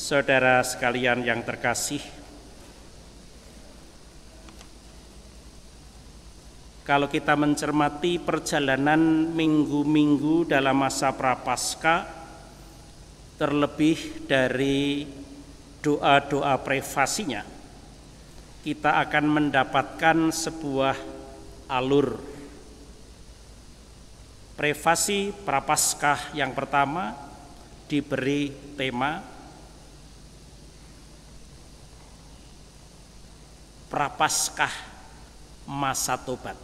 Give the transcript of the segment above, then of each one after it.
Saudara sekalian yang terkasih, kalau kita mencermati perjalanan minggu-minggu dalam masa Prapaskah, terlebih dari doa-doa prefasinya, kita akan mendapatkan sebuah alur. Prefasi Prapaskah yang pertama diberi tema Prapaskah masa tobat.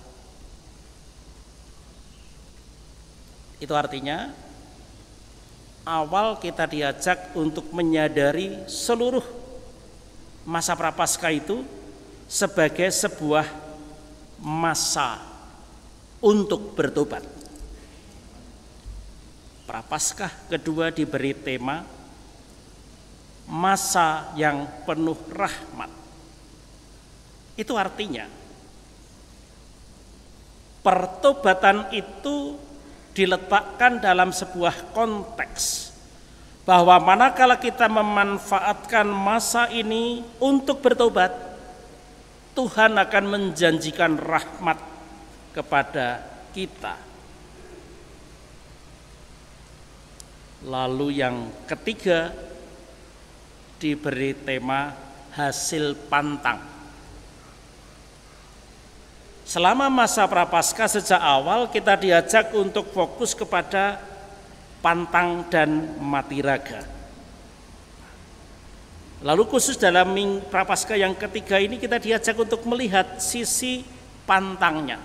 Itu artinya awal kita diajak untuk menyadari seluruh masa Prapaskah itu sebagai sebuah masa untuk bertobat. Prapaskah kedua diberi tema masa yang penuh rahmat. Itu artinya pertobatan itu diletakkan dalam sebuah konteks bahwa manakala kita memanfaatkan masa ini untuk bertobat, Tuhan akan menjanjikan rahmat kepada kita. Lalu yang ketiga diberi tema hasil pantang. Selama masa Prapaskah sejak awal kita diajak untuk fokus kepada pantang dan mati raga. Lalu khusus dalam Prapaskah yang ketiga ini kita diajak untuk melihat sisi pantangnya.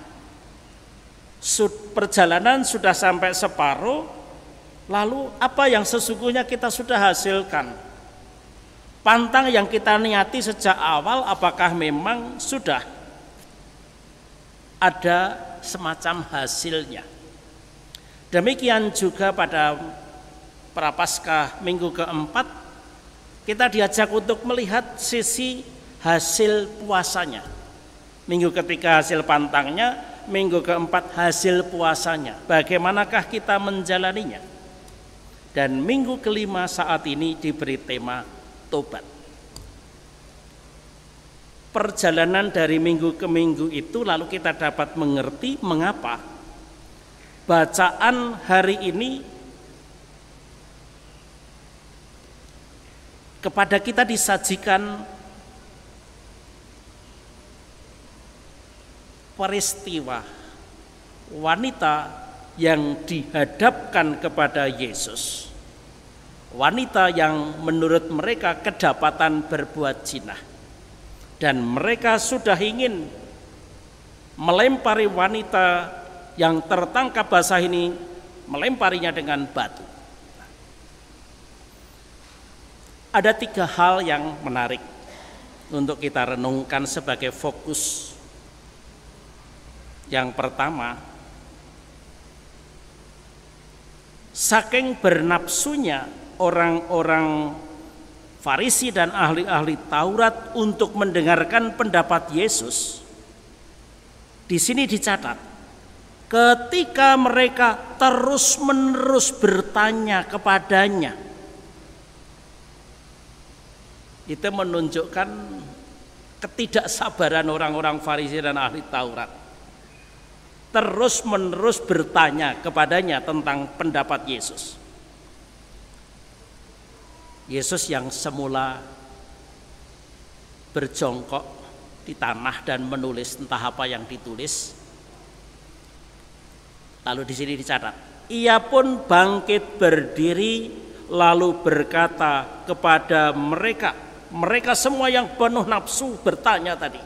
Perjalanan sudah sampai separuh, lalu apa yang sesungguhnya kita sudah hasilkan? Pantang yang kita niati sejak awal apakah memang sudah ada semacam hasilnya? Demikian juga pada Prapaskah minggu keempat kita diajak untuk melihat sisi hasil puasanya. Minggu ketiga hasil pantangnya, minggu keempat hasil puasanya. Bagaimanakah kita menjalaninya? Dan minggu kelima saat ini diberi tema tobat. Perjalanan dari minggu ke minggu itu lalu kita dapat mengerti mengapa bacaan hari ini kepada kita disajikan peristiwa wanita yang dihadapkan kepada Yesus, wanita yang menurut mereka kedapatan berbuat zina. Dan mereka sudah ingin melempari wanita yang tertangkap basah ini, melemparinya dengan batu. Ada tiga hal yang menarik untuk kita renungkan sebagai fokus. Yang pertama, saking bernapsunya orang-orang Farisi dan ahli-ahli Taurat untuk mendengarkan pendapat Yesus, di sini dicatat, ketika mereka terus-menerus bertanya kepadanya, itu menunjukkan ketidaksabaran orang-orang Farisi dan ahli Taurat. Terus-menerus bertanya kepadanya tentang pendapat Yesus. Yesus yang semula berjongkok di tanah dan menulis entah apa yang ditulis. Lalu di sini dicatat, ia pun bangkit berdiri lalu berkata kepada mereka semua yang penuh nafsu bertanya tadi.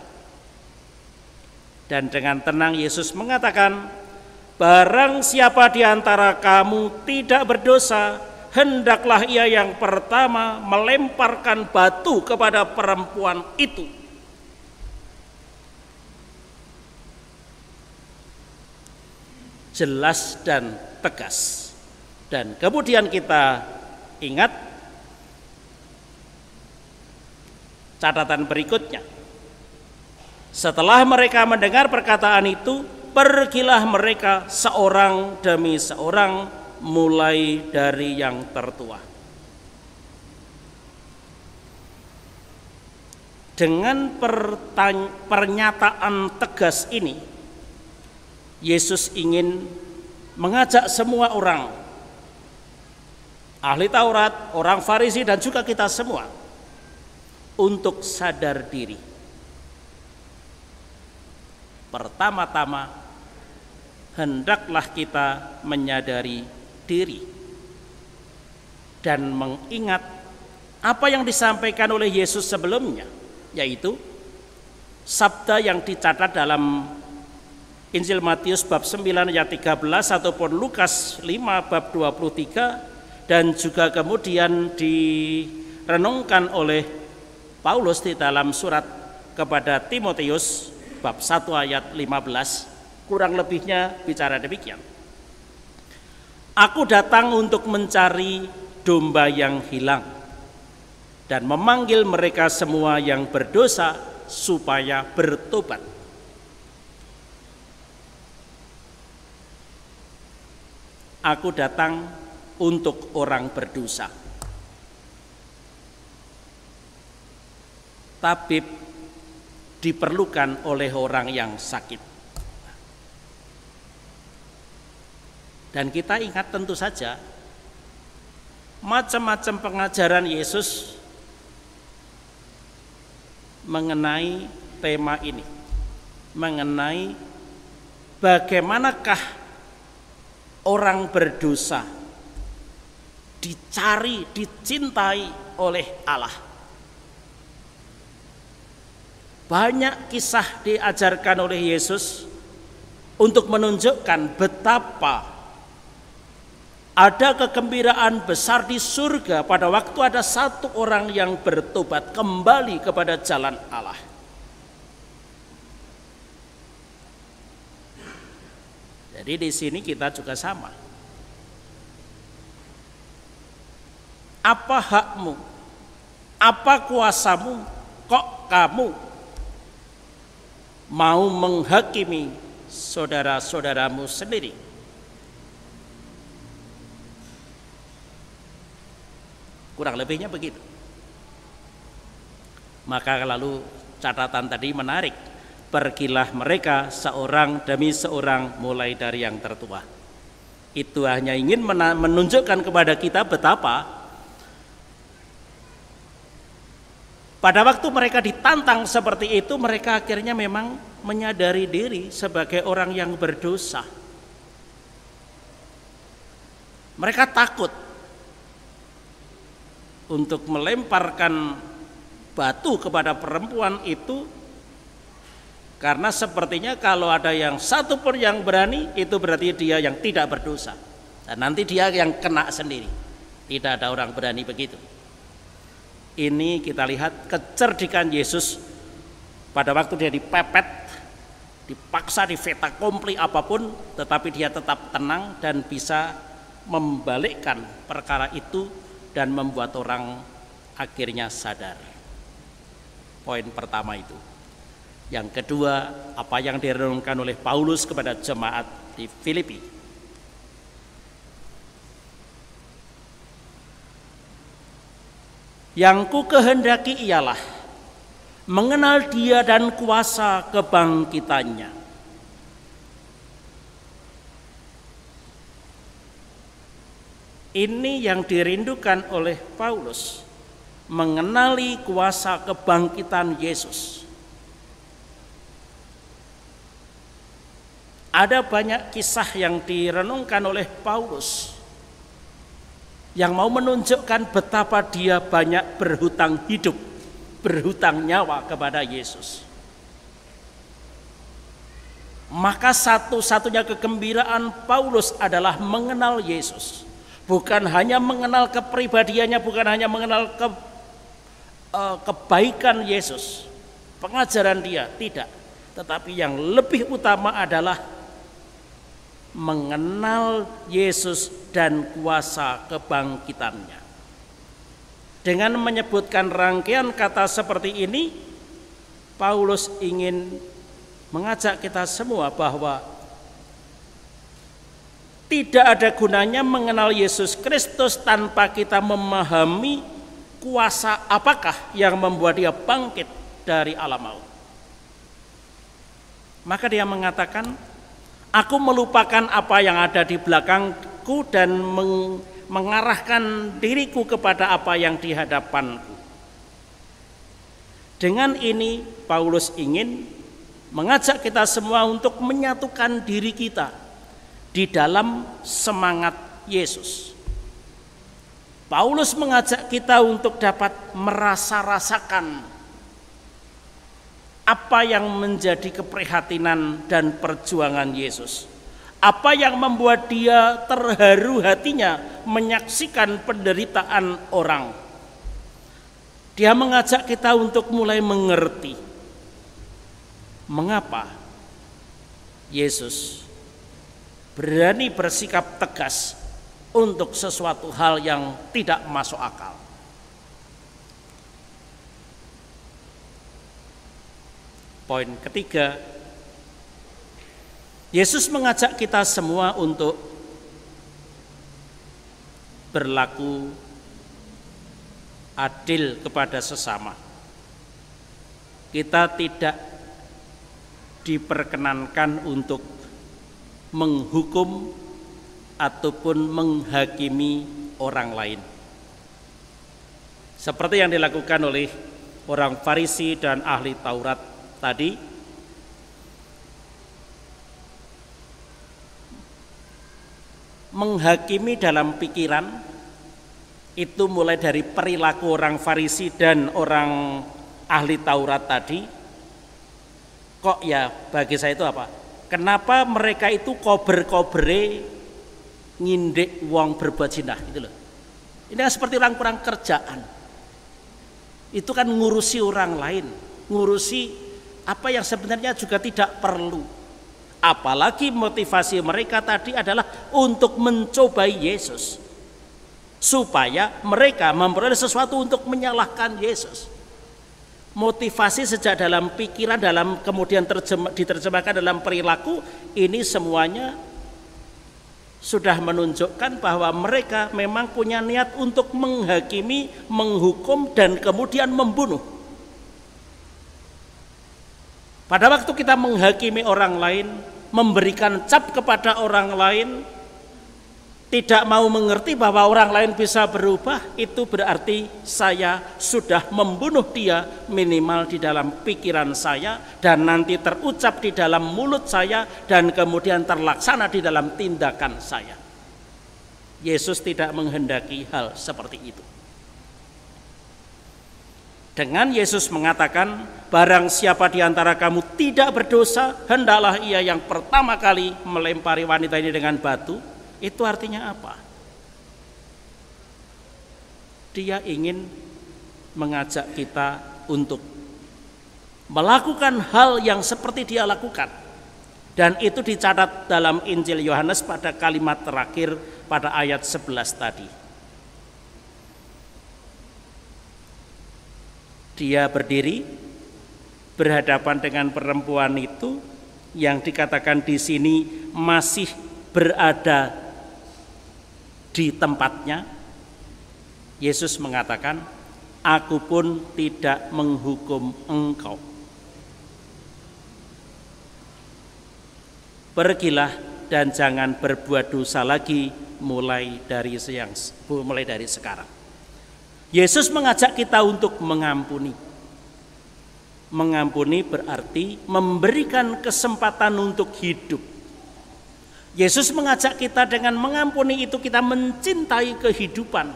Dan dengan tenang Yesus mengatakan, barang siapa di antara kamu tidak berdosa, hendaklah ia yang pertama melemparkan batu kepada perempuan itu. Jelas dan tegas. Dan kemudian kita ingat catatan berikutnya. Setelah mereka mendengar perkataan itu, pergilah mereka seorang demi seorang, mulai dari yang tertua. Dengan pernyataan tegas ini, Yesus ingin mengajak semua orang, ahli Taurat, orang Farisi, dan juga kita semua untuk sadar diri. Pertama-tama, hendaklah kita menyadari diri dan mengingat apa yang disampaikan oleh Yesus sebelumnya, yaitu sabda yang dicatat dalam Injil Matius bab 9 ayat 13 ataupun Lukas 5 bab 23, dan juga kemudian direnungkan oleh Paulus di dalam surat kepada Timotius bab 1 ayat 15, kurang lebihnya bicara demikian. Aku datang untuk mencari domba yang hilang dan memanggil mereka semua yang berdosa supaya bertobat. Aku datang untuk orang berdosa. Tabib diperlukan oleh orang yang sakit. Dan kita ingat tentu saja macam-macam pengajaran Yesus mengenai tema ini, mengenai bagaimanakah orang berdosa dicari, dicintai oleh Allah. Banyak kisah diajarkan oleh Yesus untuk menunjukkan betapa ada kegembiraan besar di surga pada waktu ada satu orang yang bertobat kembali kepada jalan Allah. Jadi di sini kita juga sama. Apa hakmu? Apa kuasamu? Kok kamu mau menghakimi saudara-saudaramu sendiri? Kurang lebihnya begitu. Maka lalu catatan tadi menarik. Pergilah mereka seorang demi seorang mulai dari yang tertua. Itu hanya ingin menunjukkan kepada kita betapa pada waktu mereka ditantang seperti itu, mereka akhirnya memang menyadari diri sebagai orang yang berdosa. Mereka takut untuk melemparkan batu kepada perempuan itu, karena sepertinya kalau ada yang satu pun yang berani, itu berarti dia yang tidak berdosa. Dan nanti dia yang kena sendiri. Tidak ada orang berani begitu. Ini kita lihat kecerdikan Yesus pada waktu dia dipepet, dipaksa, di fait accompli apapun, tetapi dia tetap tenang dan bisa membalikkan perkara itu dan membuat orang akhirnya sadar. Poin pertama itu. Yang kedua, apa yang direnungkan oleh Paulus kepada jemaat di Filipi. Yang ku kehendaki ialah mengenal Dia dan kuasa kebangkitannya. Ini yang dirindukan oleh Paulus, mengenali kuasa kebangkitan Yesus. Ada banyak kisah yang direnungkan oleh Paulus yang mau menunjukkan betapa dia banyak berhutang hidup, berhutang nyawa kepada Yesus. Maka satu-satunya kegembiraan Paulus adalah mengenal Yesus. Bukan hanya mengenal kepribadiannya, bukan hanya mengenal kebaikan Yesus, pengajaran dia, tidak. Tetapi yang lebih utama adalah mengenal Yesus dan kuasa kebangkitannya. Dengan menyebutkan rangkaian kata seperti ini, Paulus ingin mengajak kita semua bahwa tidak ada gunanya mengenal Yesus Kristus tanpa kita memahami kuasa apakah yang membuat dia bangkit dari alam maut. Maka dia mengatakan, aku melupakan apa yang ada di belakangku dan mengarahkan diriku kepada apa yang di hadapanku. Dengan ini Paulus ingin mengajak kita semua untuk menyatukan diri kita di dalam semangat Yesus. Paulus mengajak kita untuk dapat merasa-rasakan apa yang menjadi keprihatinan dan perjuangan Yesus. Apa yang membuat dia terharu hatinya menyaksikan penderitaan orang. Dia mengajak kita untuk mulai mengerti mengapa Yesus berani bersikap tegas untuk sesuatu hal yang tidak masuk akal. Poin ketiga, Yesus mengajak kita semua untuk berlaku adil kepada sesama. Kita tidak diperkenankan untuk menghukum ataupun menghakimi orang lain, seperti yang dilakukan oleh orang Farisi dan ahli Taurat tadi. Menghakimi dalam pikiran itu mulai dari perilaku orang Farisi dan orang ahli Taurat tadi. Kok ya bagi saya itu apa? Kenapa mereka itu kober-kobere ngindek wong berbuat zina gitu loh. Ini kan seperti orang kurang kerjaan. Itu kan ngurusi orang lain, ngurusi apa yang sebenarnya juga tidak perlu. Apalagi motivasi mereka tadi adalah untuk mencobai Yesus, supaya mereka memperoleh sesuatu untuk menyalahkan Yesus. Motivasi sejak dalam pikiran, dalam kemudian diterjemahkan dalam perilaku, ini semuanya sudah menunjukkan bahwa mereka memang punya niat untuk menghakimi, menghukum, dan kemudian membunuh. Pada waktu kita menghakimi orang lain, memberikan cap kepada orang lain, tidak mau mengerti bahwa orang lain bisa berubah, itu berarti saya sudah membunuh dia minimal di dalam pikiran saya, dan nanti terucap di dalam mulut saya, dan kemudian terlaksana di dalam tindakan saya. Yesus tidak menghendaki hal seperti itu. Dengan Yesus mengatakan, barang siapa di antara kamu tidak berdosa, hendaklah ia yang pertama kali melempari wanita ini dengan batu. Itu artinya apa? Dia ingin mengajak kita untuk melakukan hal yang seperti dia lakukan. Dan itu dicatat dalam Injil Yohanes pada kalimat terakhir pada ayat 11 tadi. Dia berdiri berhadapan dengan perempuan itu yang dikatakan di sini masih berada di tempatnya. Yesus mengatakan, aku pun tidak menghukum engkau. Pergilah dan jangan berbuat dosa lagi mulai dari sekarang. Yesus mengajak kita untuk mengampuni. Mengampuni berarti memberikan kesempatan untuk hidup. Yesus mengajak kita dengan mengampuni itu kita mencintai kehidupan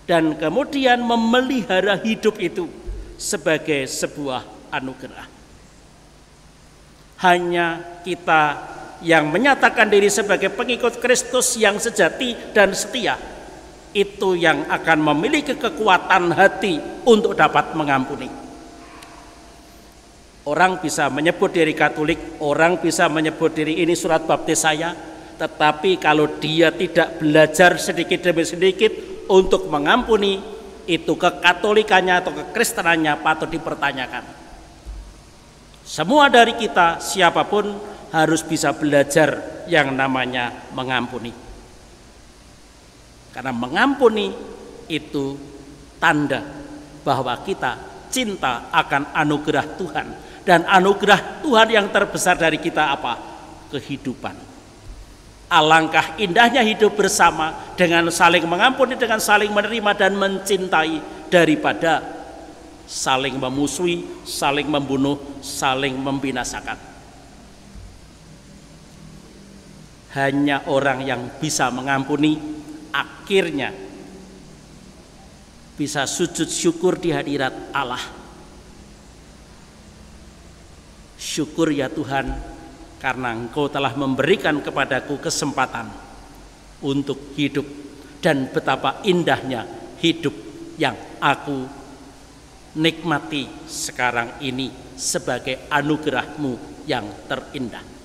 dan kemudian memelihara hidup itu sebagai sebuah anugerah. Hanya kita yang menyatakan diri sebagai pengikut Kristus yang sejati dan setia, itu yang akan memiliki kekuatan hati untuk dapat mengampuni. Orang bisa menyebut diri Katolik, orang bisa menyebut diri ini surat baptis saya, tetapi kalau dia tidak belajar sedikit demi sedikit untuk mengampuni, itu kekatolikannya atau kekristenannya patut dipertanyakan. Semua dari kita, siapapun harus bisa belajar yang namanya mengampuni. Karena mengampuni itu tanda bahwa kita cinta akan anugerah Tuhan. Dan anugerah Tuhan yang terbesar dari kita apa? Kehidupan. Alangkah indahnya hidup bersama dengan saling mengampuni, dengan saling menerima dan mencintai, daripada saling memusuhi, saling membunuh, saling membinasakan. Hanya orang yang bisa mengampuni akhirnya bisa sujud syukur di hadirat Allah. Syukur ya Tuhan, karena Engkau telah memberikan kepadaku kesempatan untuk hidup, dan betapa indahnya hidup yang aku nikmati sekarang ini sebagai anugerah-Mu yang terindah.